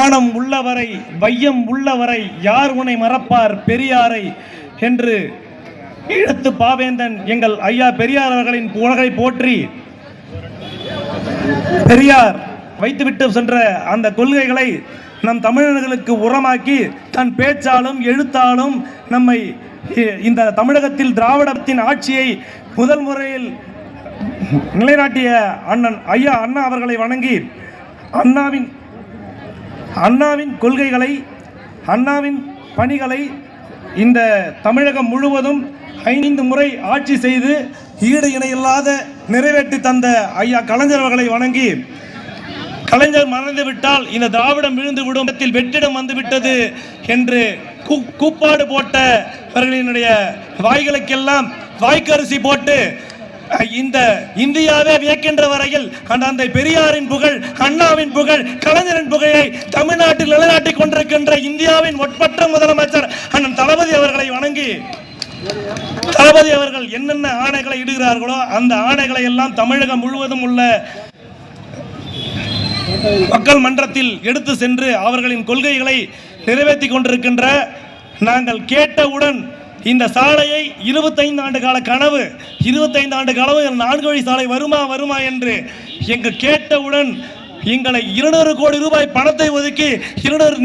வானம் உள்ளவரை வையம் உள்ளவரை யார் உனை மறப்பார் பெரியாரை என்று ஈழத்து பாவேந்தன் எங்கள் ஐயா பெரியார் அவர்களின் புகழை போற்றி பெரியார் வைத்துவிட்டு சென்ற அந்த கொள்கைகளை நம் தமிழர்களுக்கு உரமாக்கி தன் பேச்சாலும் எழுத்தாலும் நம்மை இந்த தமிழகத்தில் திராவிடத்தின் ஆட்சியை முதல் முறையில் நிலைநாட்டிய அண்ணன் ஐயா அண்ணா அவர்களை வணங்கி அண்ணாவின் கொள்கைகளை அண்ணாவின் பணிகளை இந்த தமிழகம் முழுவதும் 5 முறை ஆட்சி செய்து ஈடு இணையில்லாத நிறைவேற்றி தந்த ஐயா கலைஞர் அவர்களை வணங்கி கலைஞர் மறந்து விட்டால் இந்த திராவிடம் விழுந்து விடும் வெற்றிடம் வந்து விட்டது என்று கூப்பாடு போட்டவர்களினுடைய வாய்களுக்கெல்லாம் வாய்க்கரிசி போட்டு இந்த இந்தியாவே வியக்கின்ற வரையில் அந்த பெரியாரின் புகழ் அண்ணாவின் புகழ் கலைஞரின் புகழை தமிழ்நாட்டில் நிலைநாட்டிக் கொண்டிருக்கின்ற இந்தியாவின் ஒப்பற்ற முதலமைச்சர் அண்ணன் தளபதி அவர்களை வணங்கி தளபதி அவர்கள் என்னென்ன ஆணைகளை இடுகிறார்களோ அந்த ஆணைகளை எல்லாம் தமிழகம் முழுவதும் உள்ள மக்கள் மன்றத்தில் எடுத்து சென்று அவர்களின் கொள்கைகளை நிறைவேற்றி கொண்டிருக்கின்ற நாங்கள் கேட்டவுடன் இந்த சாலையை 25 ஆண்டு கால கனவு 25 ஆண்டு கனவு 4 வழி சாலை வருமா என்று எங்கள் கேட்டவுடன் எங்களை 200 கோடி ரூபாய் பணத்தை ஒதுக்கி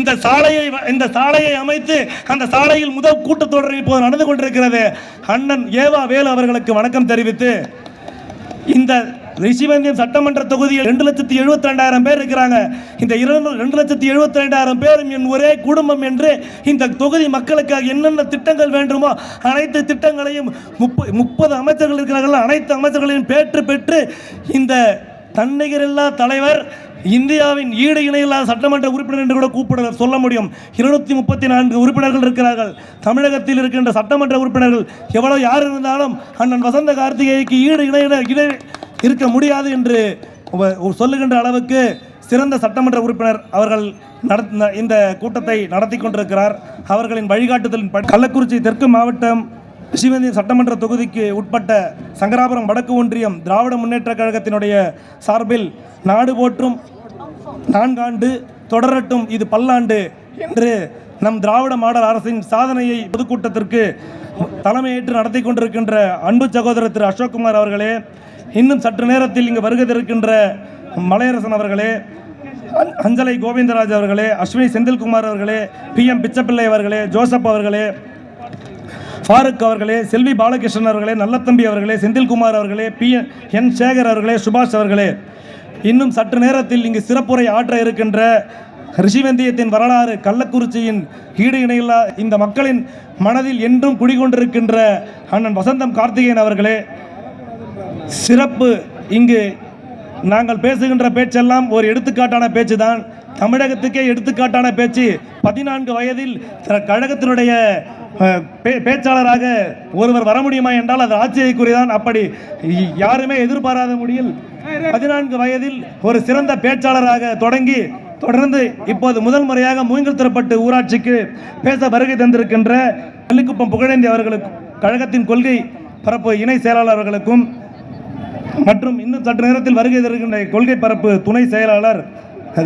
இந்த சாலையை அமைத்து அந்த சாலையில் முதல் கூட்டத்தொடர் இப்போது நடந்து கொண்டிருக்கிறது. அண்ணன் ஏவா வேலு அவர்களுக்கு வணக்கம் தெரிவித்து இந்த ரிஷிவந்தியம் சட்டமன்ற தொகுதியில் 2,72,000 பேர் இருக்கிறாங்க. இந்த 2,72,000 பேரும் என் ஒரே குடும்பம் என்று இந்த தொகுதி மக்களுக்காக என்னென்ன திட்டங்கள் வேண்டுமோ அனைத்து திட்டங்களையும் 30 அமைச்சர்கள் இருக்கிறார்கள். அனைத்து அமைச்சர்களையும் பெற்று இந்த தன்னிகரில்லா தலைவர் இந்தியாவின் ஈடு இணையில்லாத சட்டமன்ற உறுப்பினர் என்று கூட சொல்ல முடியும். 234 உறுப்பினர்கள் இருக்கிறார்கள். தமிழகத்தில் இருக்கின்ற சட்டமன்ற உறுப்பினர்கள் எவ்வளவு யார் இருந்தாலும் அண்ணன் வசந்த கார்த்திகேயனுக்கு ஈடு இருக்க முடியாது என்று சொல்லுகின்ற அளவுக்கு சிறந்த சட்டமன்ற உறுப்பினர் அவர்கள் இந்த கூட்டத்தை நடத்தி கொண்டிருக்கிறார். அவர்களின் வழிகாட்டுதலின் கள்ளக்குறிச்சி தெற்கு மாவட்டம் ரிஷிவந்தியம் சட்டமன்ற தொகுதிக்கு உட்பட்ட சங்கராபுரம் வடக்கு ஒன்றியம் திராவிட முன்னேற்ற கழகத்தினுடைய சார்பில் நாடு போற்றும் 4 ஆண்டு தொடரட்டும் இது பல்லாண்டு என்று நம் திராவிட மாடல் அரசின் சாதனையை பொதுக்கூட்டத்திற்கு தலைமையேற்று நடத்தி கொண்டிருக்கின்ற அன்பு சகோதரர் திரு அசோக்குமார் அவர்களே, இன்னும் சற்று நேரத்தில் இங்கு வருகை இருக்கின்ற மலையரசன் அவர்களே, அஞ்சலை கோவிந்தராஜ் அவர்களே, அஸ்வினி செந்தில்குமார் அவர்களே, PM பிச்சப்பிள்ளை அவர்களே, ஜோசப் அவர்களே, ஃபாரூக் அவர்களே, செல்வி பாலகிருஷ்ணன் அவர்களே, நல்லத்தம்பி அவர்களே, செந்தில்குமார் அவர்களே, PN சேகர் அவர்களே, சுபாஷ் அவர்களே, இன்னும் சற்று நேரத்தில் இங்கு சிறப்புரை ஆற்ற இருக்கின்ற ரிஷிவந்தியத்தின் வரலாறு கள்ளக்குறிச்சியின் ஈடு இணையில்லா இந்த மக்களின் மனதில் என்றும் குடிகொண்டிருக்கின்ற அண்ணன் வசந்தம் கார்த்திகேயன் அவர்களே, சிறப்பு. இங்கு நாங்கள் பேசுகின்ற பேச்செல்லாம் ஒரு எடுத்துக்காட்டான பேச்சு தான். தமிழகத்துக்கே எடுத்துக்காட்டான பேச்சு. 14 வயதில் கழகத்தினுடைய பேச்சாளராக ஒருவர் வர முடியுமா என்றால் அது ஆச்சரியக்குரியதான். அப்படி யாருமே எதிர்பாராத முடியில் 14 வயதில் ஒரு சிறந்த பேச்சாளராக தொடர்ந்து இப்போது முதல் முறையாக மூங்கில்துறைப்பட்டு ஊராட்சிக்கு பேச வருகை தந்திருக்கின்ற நெல்லிக்குப்பம் புகழேந்தி அவர்களுக்கு கழகத்தின் கொள்கை பரப்பு இணை செயலாளர் அவர்களுக்கும் மற்றும் இன்னும் சற்று நேரத்தில் வருகை தருகின்ற கொள்கை பரப்பு துணை செயலாளர்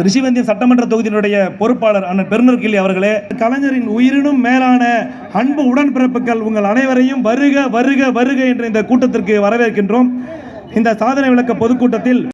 ரிஷிவந்தியம் சட்டமன்ற தொகுதியினுடைய பொறுப்பாளர் அண்ணன் பெருநூர்கிள்ளி அவர்களே, கலைஞரின் உயிரினும் மேலான அன்பு உடன்பிறப்புகள் உங்கள் அனைவரையும் வருக வருக வருக என்ற இந்த கூட்டத்திற்கு வரவேற்கின்றோம். இந்த சாதனை விளக்க பொதுக்கூட்டத்தில்